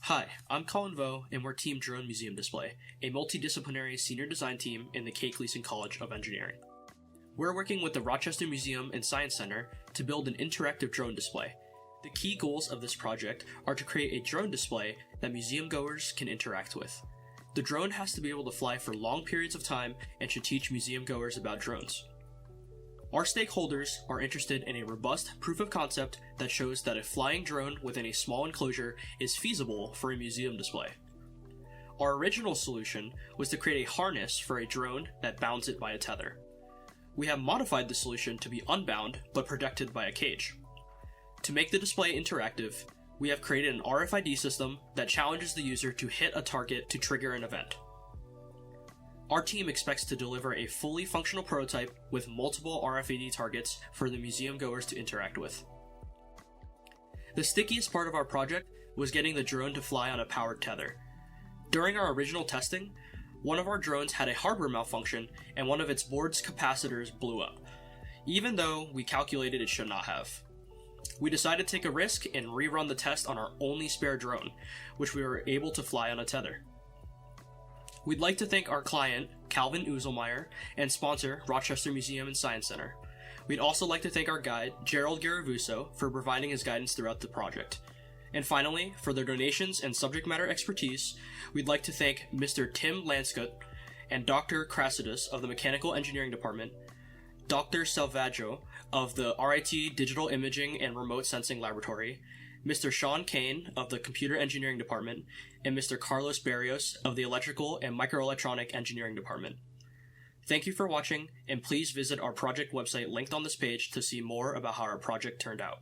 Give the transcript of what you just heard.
Hi, I'm Colin Vo, and we're Team Drone Museum Display, a multidisciplinary senior design team in the K. Gleason College of Engineering. We're working with the Rochester Museum and Science Center to build an interactive drone display. The key goals of this project are to create a drone display that museum goers can interact with. The drone has to be able to fly for long periods of time and should teach museum goers about drones. Our stakeholders are interested in a robust proof of concept that shows that a flying drone within a small enclosure is feasible for a museum display. Our original solution was to create a harness for a drone that bounds it by a tether. We have modified the solution to be unbound but protected by a cage. To make the display interactive, we have created an RFID system that challenges the user to hit a target to trigger an event. Our team expects to deliver a fully functional prototype with multiple RFID targets for the museum goers to interact with. The stickiest part of our project was getting the drone to fly on a powered tether. During our original testing, one of our drones had a hardware malfunction and one of its board's capacitors blew up, even though we calculated it should not have. We decided to take a risk and rerun the test on our only spare drone, which we were able to fly on a tether. We'd like to thank our client, Calvin Uzelmeyer, and sponsor, Rochester Museum and Science Center. We'd also like to thank our guide, Gerald Garavuso, for providing his guidance throughout the project. And finally, for their donations and subject matter expertise, we'd like to thank Mr. Tim Lanscott and Dr. Crassidus of the Mechanical Engineering Department, Dr. Salvaggio of the RIT Digital Imaging and Remote Sensing Laboratory, Mr. Sean Kane of the Computer Engineering Department, and Mr. Carlos Barrios of the Electrical and Microelectronic Engineering Department. Thank you for watching, and please visit our project website linked on this page to see more about how our project turned out.